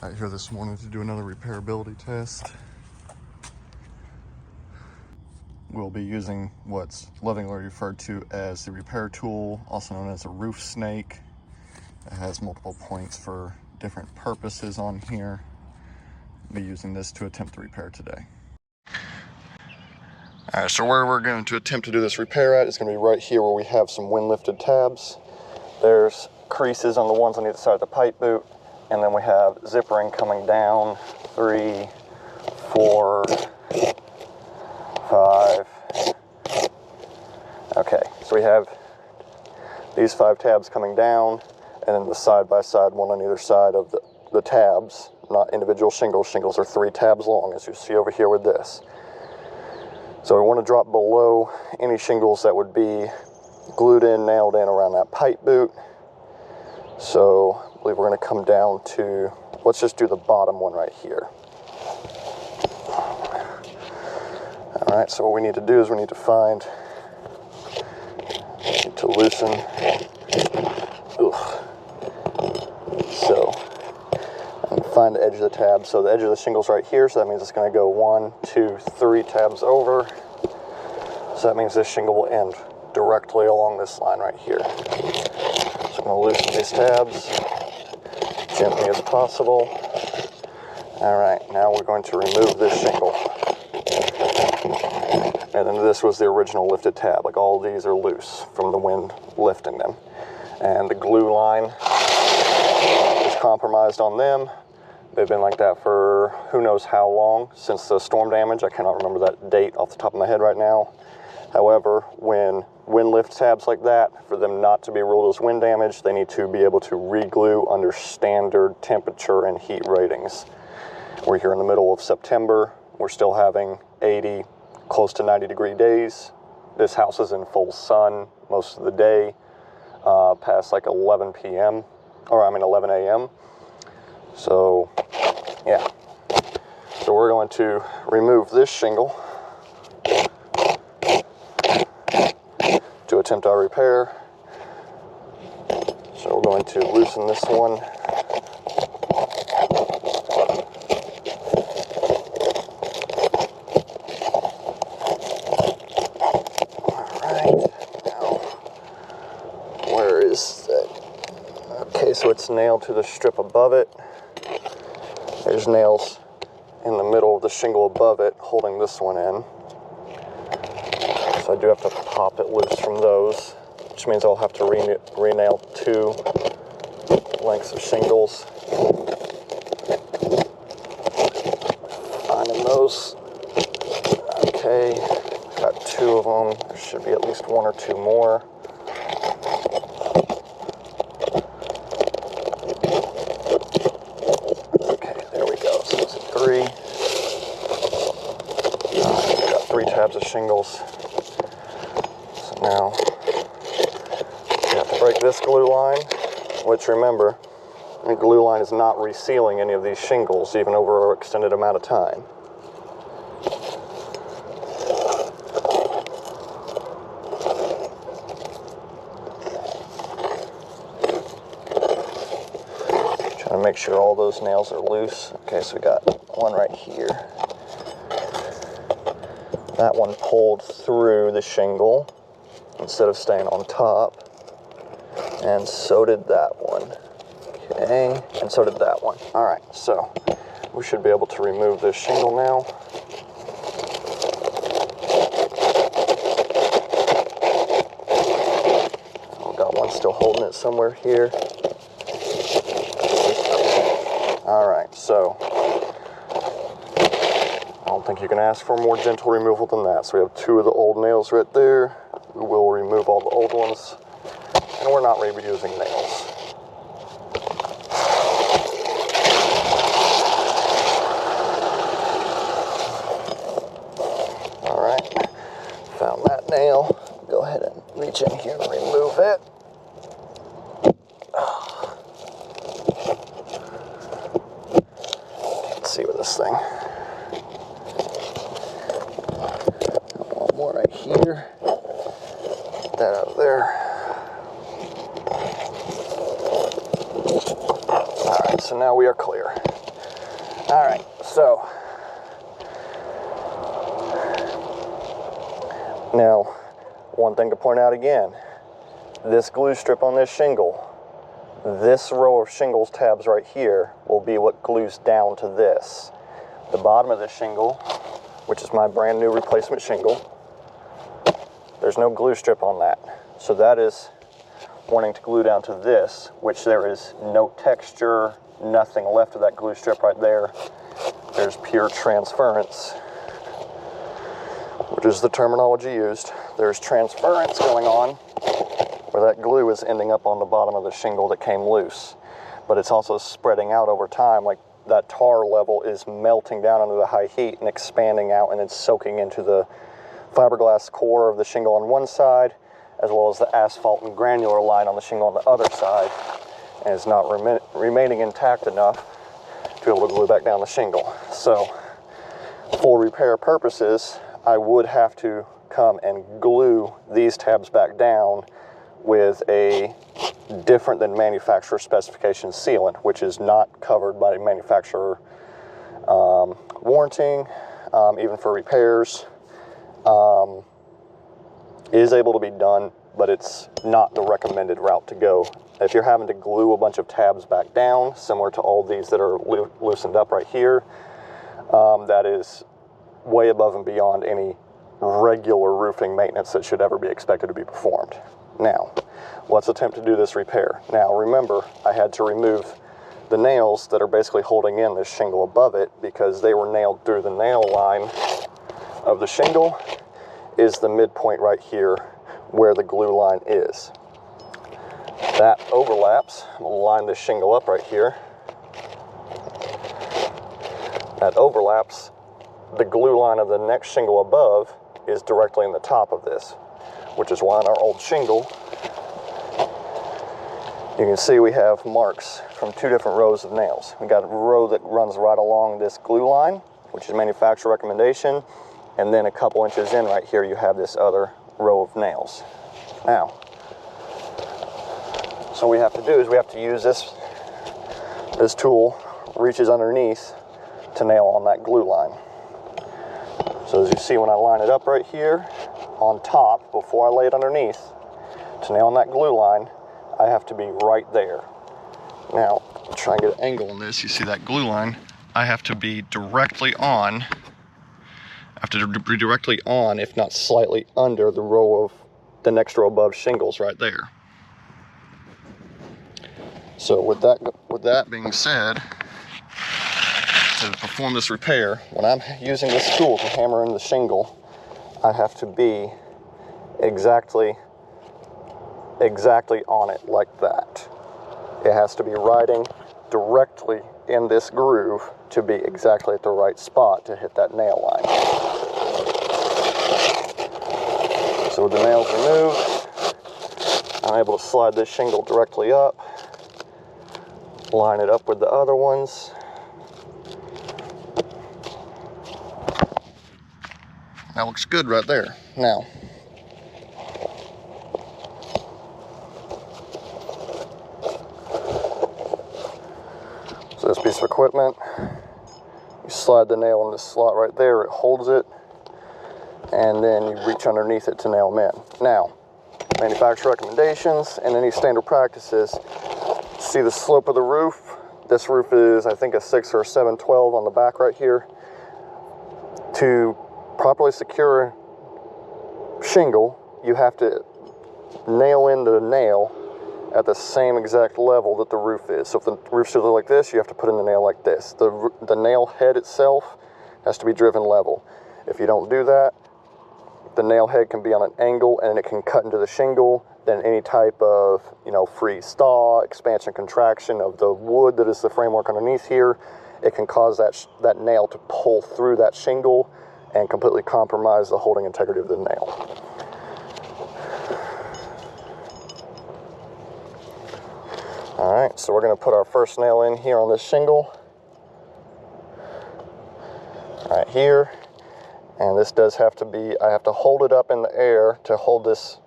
Out here this morning to do another repairability test. We'll be using what's lovingly referred to as the repair tool, also known as a roof snake. It has multiple points for different purposes on here. We'll be using this to attempt the repair today. All right, so where we're going to attempt to do this repair at is going to be right here where we have some wind lifted tabs. There's creases on the ones on either side of the pipe boot, and then we have zippering coming down 3, 4, 5. Okay, so we have these 5 tabs coming down, and then the side-by-side one on either side of the tabs, not individual shingles. Shingles are 3 tabs long, as you see over here with this. So we want to drop below any shingles that would be glued in, nailed in around that pipe boot. So I believe we're going to come down to, let's just do the bottom one right here. All right, so what we need to do is we need to loosen. So I'm find the edge of the tab. So the edge of the shingle's right here, so that means it's going to go 1, 2, 3 tabs over. So that means this shingle will end directly along this line right here. So I'm going to loosen these tabs gently as possible. All right, now we're going to remove this shingle. And then this was the original lifted tab. Like, all these are loose from the wind lifting them. And the glue line is compromised on them. They've been like that for who knows how long, since the storm damage. I cannot remember that date off the top of my head right now. However, when wind lift tabs like that, for them not to be ruled as wind damage, they need to be able to re-glue under standard temperature and heat ratings. We're here in the middle of September. We're still having 80, close to 90-degree days. This house is in full sun most of the day, past like 11 p.m., or 11 a.m. So, yeah. So we're going to remove this shingle to attempt our repair. So we're going to loosen this one. Okay, so it's nailed to the strip above it. There's nails in the middle of the shingle above it holding this one in. So I do have to pop it loose from those, which means I'll have to re-nail 2 lengths of shingles. Finding those. Okay, got 2 of them. There should be at least 1 or 2 more. Got 3 tabs of shingles. So now you have to break this glue line, which, remember, the glue line is not resealing any of these shingles even over an extended amount of time. Trying to make sure all those nails are loose. Okay, so we got one right here. That one pulled through the shingle instead of staying on top. And so did that one. Okay, and so did that one. All right, so we should be able to remove this shingle now. I've got one still holding it somewhere here. All right, so I don't think you can ask for more gentle removal than that. So we have 2 of the old nails right there. We will remove all the old ones, and we're not reusing nails. All right, found that nail. Go ahead and reach in here and remove it. Let's see with this thing. One more right here. Get that out of there. All right, so now we are clear. All right, so now one thing to point out again, this glue strip on this shingle, this row of shingles tabs right here will be what glues down to this. The bottom of this shingle, which is my brand new replacement shingle, there's no glue strip on that. So that is wanting to glue down to this, which there is no texture, nothing left of that glue strip right there. There's pure transference, which is the terminology used. There's transference going on where that glue is ending up on the bottom of the shingle that came loose. But it's also spreading out over time, like that tar level is melting down under the high heat and expanding out, and it's soaking into the fiberglass core of the shingle on one side, as well as the asphalt and granular line on the shingle on the other side, and it's not remaining intact enough to be able to glue back down the shingle. So for repair purposes, I would have to come and glue these tabs back down with a different than manufacturer specification sealant, which is not covered by manufacturer warranting, even for repairs. Is able to be done, but it's not the recommended route to go. If you're having to glue a bunch of tabs back down, similar to all these that are loosened up right here, that is way above and beyond any regular roofing maintenance that should ever be expected to be performed. Now, let's attempt to do this repair. Now, remember, I had to remove the nails that are basically holding in this shingle above it, because they were nailed through the nail line of the shingle is the midpoint right here where the glue line is. That overlaps. I'm going to line this shingle up right here. That overlaps. The glue line of the next shingle above is directly in the top of this, which is why on our old shingle, you can see we have marks from two different rows of nails. We got a row that runs right along this glue line, which is manufacturer recommendation, and then a couple inches in right here, you have this other row of nails. Now, so what we have to do is we have to use this tool, reaches underneath to nail on that glue line. So as you see, when I line it up right here on top, before I lay it underneath, to nail on that glue line, I have to be right there. Now, I'll try and get an angle on this. You see that glue line, I have to be directly on, if not slightly under the next row above shingles right there. So with that being said, to perform this repair, when I'm using this tool to hammer in the shingle, I have to be exactly on it like that. It has to be riding directly in this groove to be exactly at the right spot to hit that nail line. So with the nails removed, I'm able to slide this shingle directly up, line it up with the other ones. That looks good right there. Now, so this piece of equipment, you slide the nail in this slot right there, it holds it, and then you reach underneath it to nail them in. Now, manufacturer recommendations and any standard practices, see the slope of the roof? This roof is, I think, a 6 or 7/12 on the back right here. To properly secure shingle, you have to nail in the nail at the same exact level that the roof is. So if the roof should look like this, you have to put in the nail like this. The nail head itself has to be driven level. If you don't do that, the nail head can be on an angle and it can cut into the shingle. Then any type of, freeze thaw, expansion, contraction of the wood that is the framework underneath here, it can cause that nail to pull through that shingle and completely compromise the holding integrity of the nail. All right, so we're going to put our first nail in here on this shingle, right here. And this does have to be, I have to hold it up in the air to hold this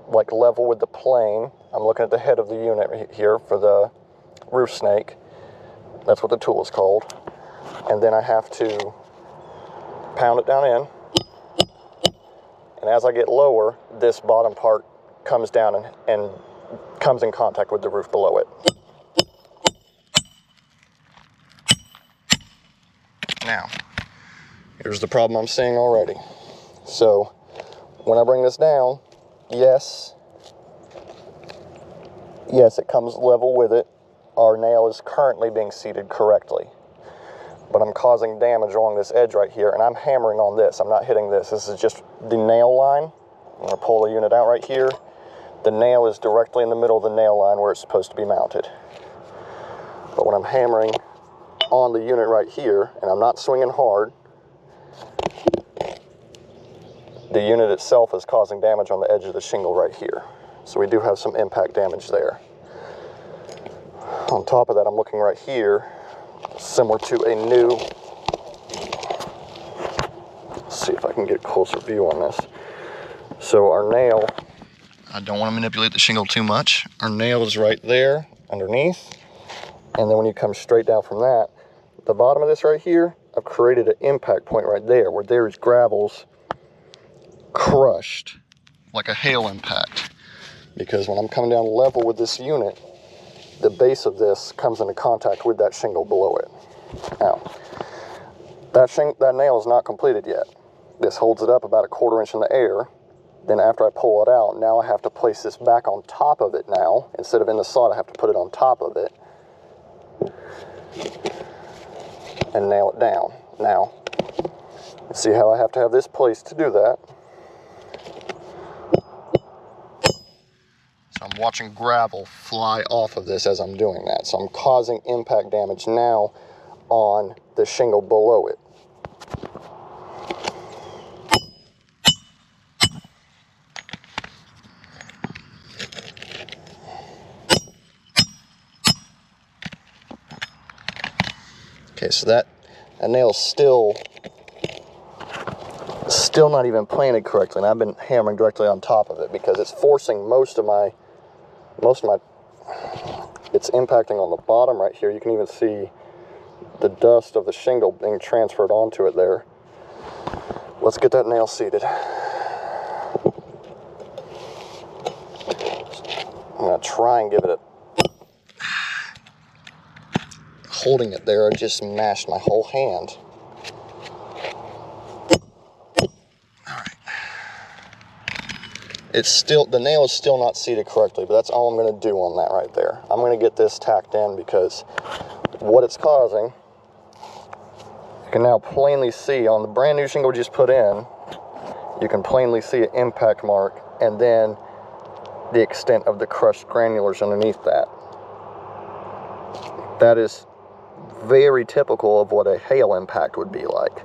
like level with the plane. I'm looking at the head of the unit here for the roof snake. That's what the tool is called. and then I have to pound it down in. And as I get lower, this bottom part comes down and comes in contact with the roof below it. Now, here's the problem I'm seeing already. So, when I bring this down, yes, it comes level with it. Our nail is currently being seated correctly. But I'm causing damage along this edge right here, and I'm hammering on this. I'm not hitting this. This is just the nail line. I'm going to pull the unit out right here. The nail is directly in the middle of the nail line where it's supposed to be mounted. But when I'm hammering on the unit right here, and I'm not swinging hard, the unit itself is causing damage on the edge of the shingle right here. So we do have some impact damage there. On top of that, I'm looking right here, similar to a new, let's see if I can get a closer view on this. So our nail, I don't want to manipulate the shingle too much. Our nail is right there underneath. And then when you come straight down from that, the bottom of this right here, I've created an impact point right there where there's gravels crushed like a hail impact. Because when I'm coming down level with this unit, the base of this comes into contact with that shingle below it. Now, that nail is not completed yet. This holds it up about 1/4 inch in the air. Then after I pull it out, now I have to place this back on top of it now. Instead of in the slot, I have to put it on top of it and nail it down. Now, see how I have to have this placed to do that? So I'm watching gravel fly off of this as I'm doing that. So I'm causing impact damage now on the shingle below it. Okay, so that nail is still not even planted correctly, and I've been hammering directly on top of it because it's forcing most of my, it's impacting on the bottom right here. You can even see the dust of the shingle being transferred onto it there. Let's get that nail seated. I'm gonna try and give it a, holding it there, I just mashed my whole hand. It's still, the nail is still not seated correctly, but that's all I'm going to do on that right there. I'm going to get this tacked in because what it's causing, you can now plainly see on the brand new shingle we just put in, you can plainly see an impact mark and then the extent of the crushed granulars underneath that. That is very typical of what a hail impact would be like.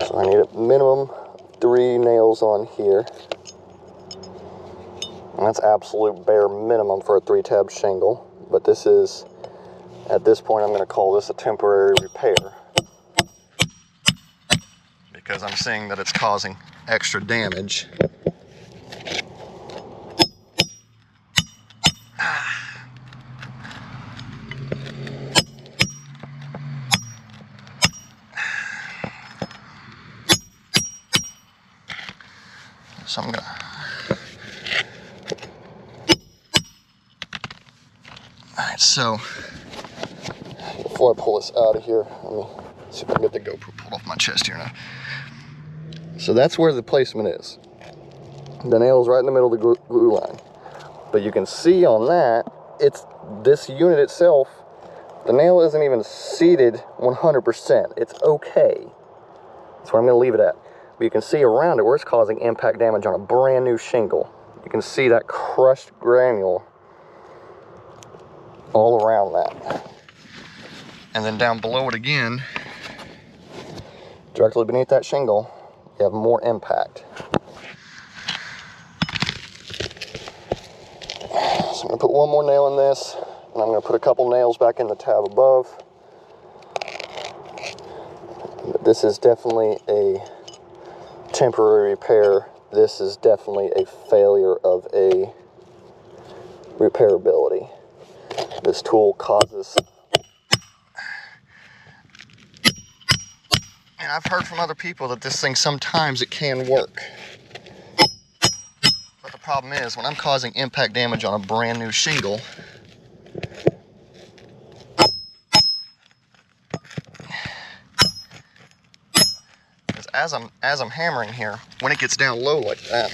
So I need a minimum 3 nails on here. And that's absolute bare minimum for a 3-tab shingle. But this is, at this point, I'm going to call this a temporary repair. Because I'm seeing that it's causing extra damage. So I'm gonna, alright, so before I pull this out of here, let me see if I can get the GoPro pulled off my chest here now. So that's where the placement is. The nail is right in the middle of the glue line. But you can see on that, it's this unit itself, the nail isn't even seated 100%. It's okay. That's where I'm gonna leave it at. But you can see around it where it's causing impact damage on a brand new shingle. You can see that crushed granule all around that. And then down below it again, directly beneath that shingle, you have more impact. So I'm gonna put one more nail in this, and I'm gonna put a couple nails back in the tab above. But this is definitely a temporary repair this is definitely a failure of a repairability. This tool causes, and I've heard from other people that this thing sometimes it can work. But the problem is when I'm causing impact damage on a brand new shingle, as I'm hammering here, when it gets down low like that,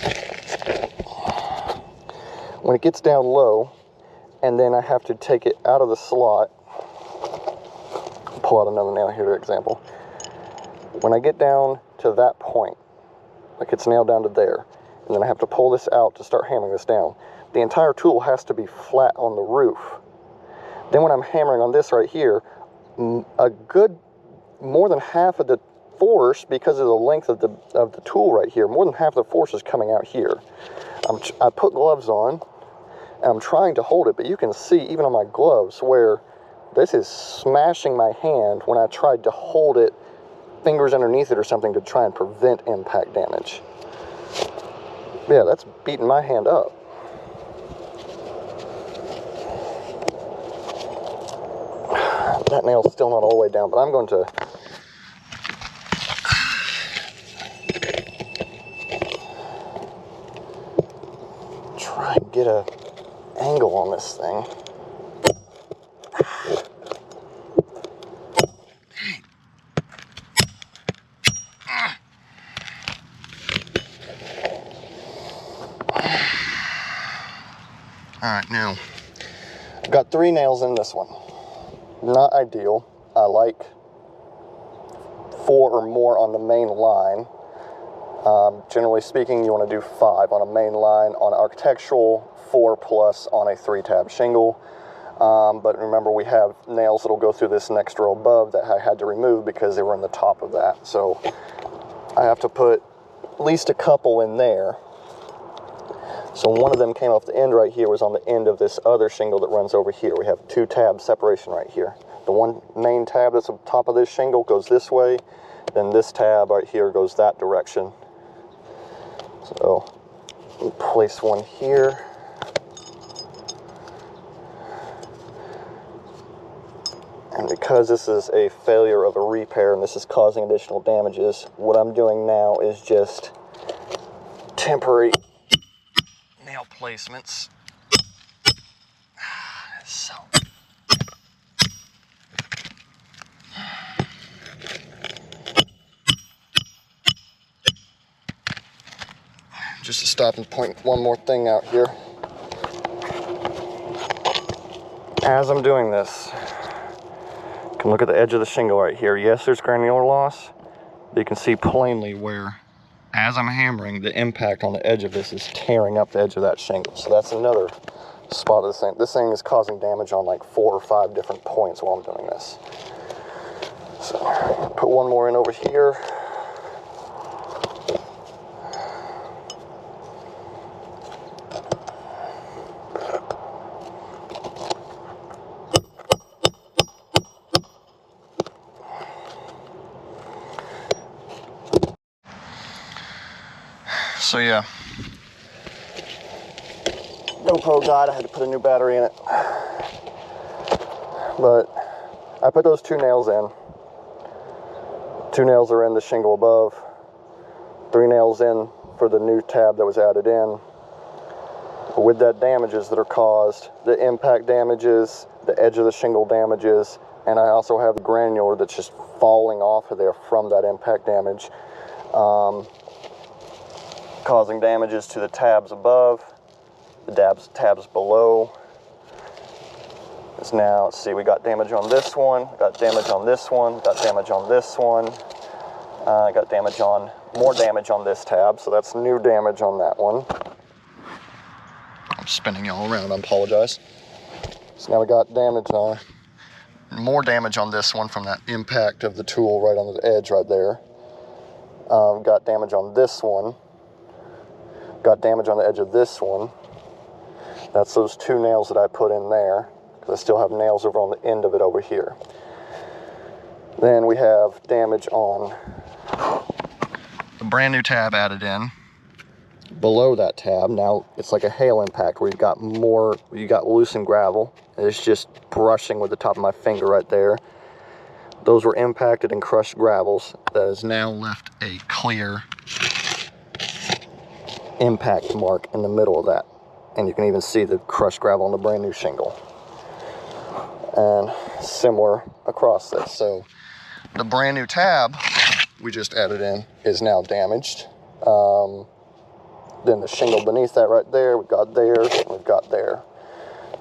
when it gets down low, and then I have to take it out of the slot, pull out another nail here for example. When I get down to that point, like it's nailed down to there, and then I have to pull this out to start hammering this down, the entire tool has to be flat on the roof. Then when I'm hammering on this right here, a good more than half of the force, because of the length of the tool right here, more than half of the force is coming out here. I put gloves on, and I'm trying to hold it, but you can see even on my gloves where this is smashing my hand when I tried to hold it, fingers underneath it or something, to try and prevent impact damage. Yeah, that's beating my hand up. That nail's still not all the way down, but I'm going to try and get a angle on this thing. Alright, now, I've got 3 nails in this one. Not ideal. I like 4 or more on the main line. Generally speaking, you want to do 5 on a main line. On architectural, 4 plus on a 3-tab shingle. But remember, we have nails that'll go through this next row above that I had to remove because they were in the top of that. So I have to put at least a couple in there. So one of them came off the end right here, was on the end of this other shingle that runs over here. We have 2 tab separation right here. The one main tab that's on top of this shingle goes this way, then this tab right here goes that direction. So we place one here. And because this is a failure of a repair and this is causing additional damages, what I'm doing now is just temporary nail placements. So just to stop and point one more thing out here. As I'm doing this, you can look at the edge of the shingle right here. Yes, there's granular loss, but you can see plainly where, as I'm hammering, the impact on the edge of this is tearing up the edge of that shingle. So that's another spot of this thing. This thing is causing damage on like 4 or 5 different points while I'm doing this. So put one more in over here. So yeah, GoPro died, I had to put a new battery in it. But I put those 2 nails in. 2 nails are in the shingle above. 3 nails in for the new tab that was added in. With that damages that are caused, the impact damages, the edge of the shingle damages, and I also have the granular that's just falling off of there from that impact damage. Causing damages to the tabs above, the tabs below. It's now, let's see, we got damage on this one, got damage on this one, got damage on this one, got damage on, more damage on this tab, so that's new damage on that one. I'm spinning you all around, I apologize. So now we got damage on, more damage on this one from that impact of the tool right on the edge right there. Got damage on this one. Got damage on the edge of this one. That's those 2 nails that I put in there, because I still have nails over on the end of it over here. Then we have damage on the brand new tab added in. below that tab, now it's like a hail impact where you got loosened gravel. It's just brushing with the top of my finger right there. Those were impacted and crushed gravels. That has now left a clear impact mark in the middle of that. And you can even see the crushed gravel on the brand new shingle. And similar across this. So the brand new tab we just added in is now damaged. Then the shingle beneath that right there, we've got there.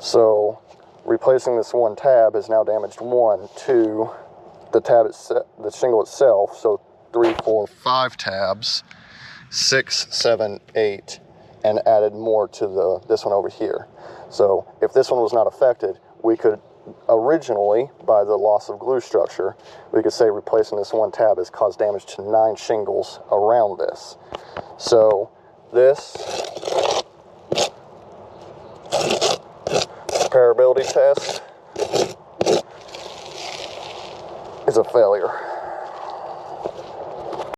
So replacing this one tab has now damaged 1, 2, the shingle itself. So 3, 4, 5 tabs, 6, 7, 8, and added more to this one over here. So if this one was not affected, we could originally, by the loss of glue structure, we could say replacing this one tab has caused damage to 9 shingles around this. So this repairability test is a failure.